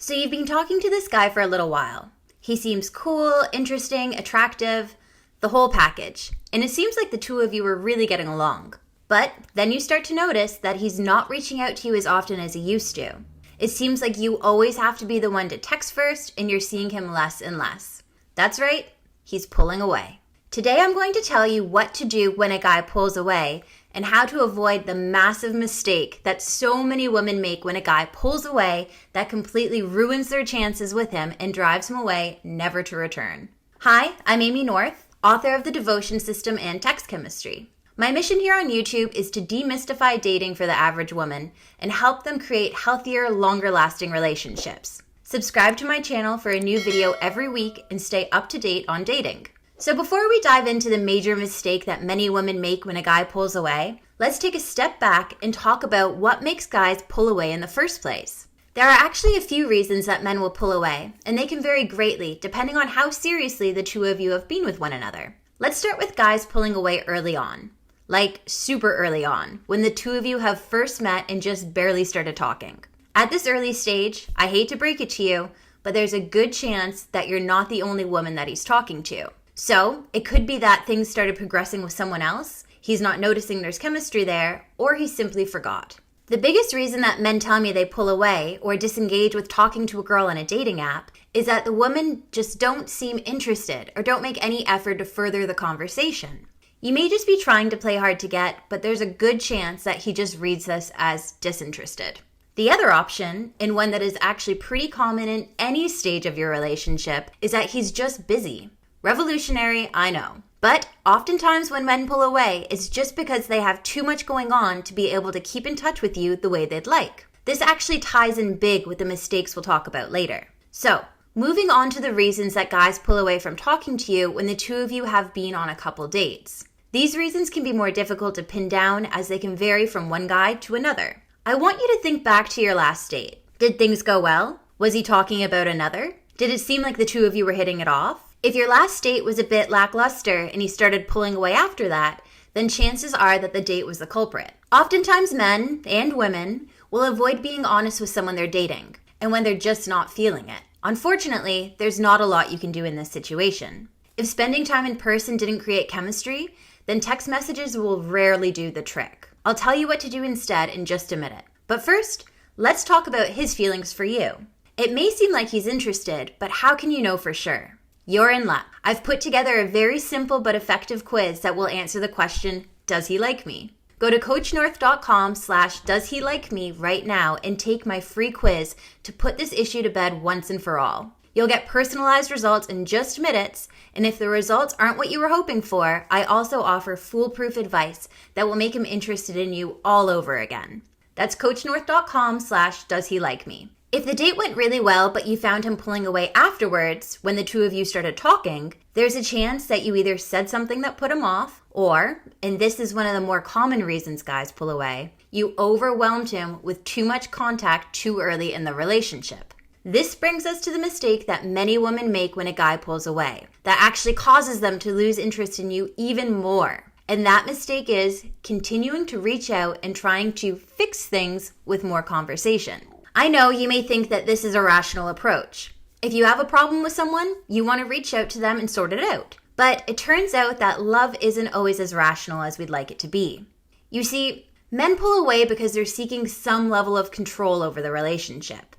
So you've been talking to this guy for a little while. He seems cool, interesting, attractive, the whole package. And it seems like the two of you are really getting along. But then you start to notice that he's not reaching out to you as often as he used to. It seems like you always have to be the one to text first, and you're seeing him less and less. That's right, he's pulling away. Today I'm going to tell you what to do when a guy pulls away and how to avoid the massive mistake that so many women make when a guy pulls away that completely ruins their chances with him and drives him away, never to return. Hi, I'm Amy North, author of The Devotion System and Text Chemistry. My mission here on YouTube is to demystify dating for the average woman and help them create healthier, longer-lasting relationships. Subscribe to my channel for a new video every week and stay up to date on dating. So before we dive into the major mistake that many women make when a guy pulls away, let's take a step back and talk about what makes guys pull away in the first place. There are actually a few reasons that men will pull away, and they can vary greatly depending on how seriously the two of you have been with one another. Let's start with guys pulling away early on. Like super early on, when the two of you have first met and just barely started talking. At this early stage, I hate to break it to you, but there's a good chance that you're not the only woman that he's talking to. So, it could be that things started progressing with someone else, he's not noticing there's chemistry there, or he simply forgot. The biggest reason that men tell me they pull away or disengage with talking to a girl on a dating app is that the women just don't seem interested or don't make any effort to further the conversation. You may just be trying to play hard to get, but there's a good chance that he just reads this as disinterested. The other option, and one that is actually pretty common in any stage of your relationship, is that he's just busy. Revolutionary, I know. But oftentimes when men pull away, it's just because they have too much going on to be able to keep in touch with you the way they'd like. This actually ties in big with the mistakes we'll talk about later. So, moving on to the reasons that guys pull away from talking to you when the two of you have been on a couple dates. These reasons can be more difficult to pin down as they can vary from one guy to another. I want you to think back to your last date. Did things go well? Was he talking about another? Did it seem like the two of you were hitting it off? If your last date was a bit lackluster and he started pulling away after that, then chances are that the date was the culprit. Oftentimes men and women will avoid being honest with someone they're dating, and when they're just not feeling it. Unfortunately, there's not a lot you can do in this situation. If spending time in person didn't create chemistry, then text messages will rarely do the trick. I'll tell you what to do instead in just a minute. But first, let's talk about his feelings for you. It may seem like he's interested, but how can you know for sure? You're in luck. I've put together a very simple but effective quiz that will answer the question, does he like me? Go to coachnorth.com/doesheliKeme right now and take my free quiz to put this issue to bed once and for all. You'll get personalized results in just minutes, and if the results aren't what you were hoping for, I also offer foolproof advice that will make him interested in you all over again. That's coachnorth.com/doesheliKeme. If the date went really well, but you found him pulling away afterwards, when the two of you started talking, there's a chance that you either said something that put him off, or, and this is one of the more common reasons guys pull away, you overwhelmed him with too much contact too early in the relationship. This brings us to the mistake that many women make when a guy pulls away, that actually causes them to lose interest in you even more. And that mistake is continuing to reach out and trying to fix things with more conversation. I know you may think that this is a rational approach. If you have a problem with someone, you want to reach out to them and sort it out. But it turns out that love isn't always as rational as we'd like it to be. You see, men pull away because they're seeking some level of control over the relationship.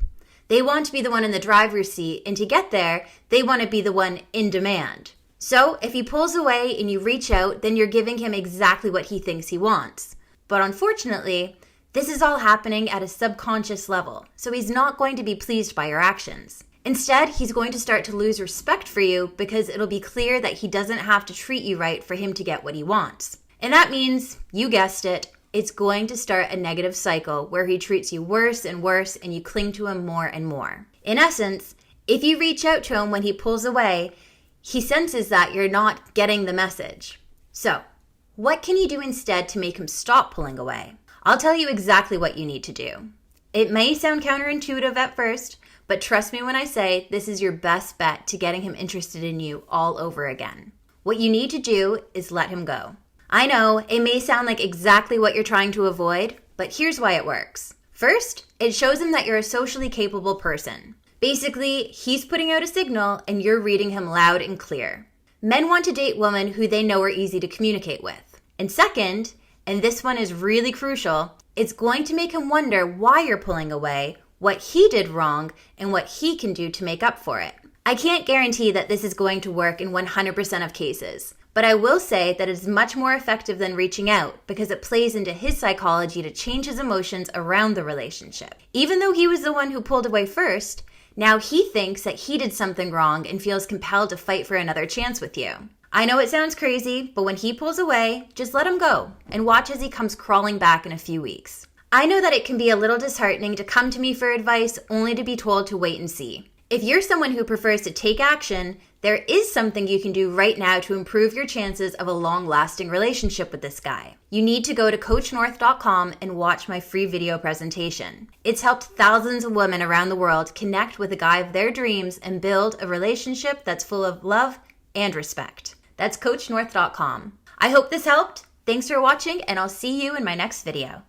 They want to be the one in the driver's seat, and to get there, they want to be the one in demand. So if he pulls away and you reach out, then you're giving him exactly what he thinks he wants. But unfortunately, this is all happening at a subconscious level, so he's not going to be pleased by your actions. Instead, he's going to start to lose respect for you because it'll be clear that he doesn't have to treat you right for him to get what he wants. And that means, you guessed it, it's going to start a negative cycle where he treats you worse and worse and you cling to him more and more. In essence, if you reach out to him when he pulls away, he senses that you're not getting the message. So, what can you do instead to make him stop pulling away? I'll tell you exactly what you need to do. It may sound counterintuitive at first, but trust me when I say this is your best bet to getting him interested in you all over again. What you need to do is let him go. I know, it may sound like exactly what you're trying to avoid, but here's why it works. First, it shows him that you're a socially capable person. Basically, he's putting out a signal and you're reading him loud and clear. Men want to date women who they know are easy to communicate with. And second, and this one is really crucial, it's going to make him wonder why you're pulling away, what he did wrong, and what he can do to make up for it. I can't guarantee that this is going to work in 100% of cases, but I will say that it is much more effective than reaching out because it plays into his psychology to change his emotions around the relationship. Even though he was the one who pulled away first, now he thinks that he did something wrong and feels compelled to fight for another chance with you. I know it sounds crazy, but when he pulls away, just let him go and watch as he comes crawling back in a few weeks. I know that it can be a little disheartening to come to me for advice only to be told to wait and see. If you're someone who prefers to take action, there is something you can do right now to improve your chances of a long-lasting relationship with this guy. You need to go to CoachNorth.com and watch my free video presentation. It's helped thousands of women around the world connect with the guy of their dreams and build a relationship that's full of love and respect. That's CoachNorth.com. I hope this helped. Thanks for watching, and I'll see you in my next video.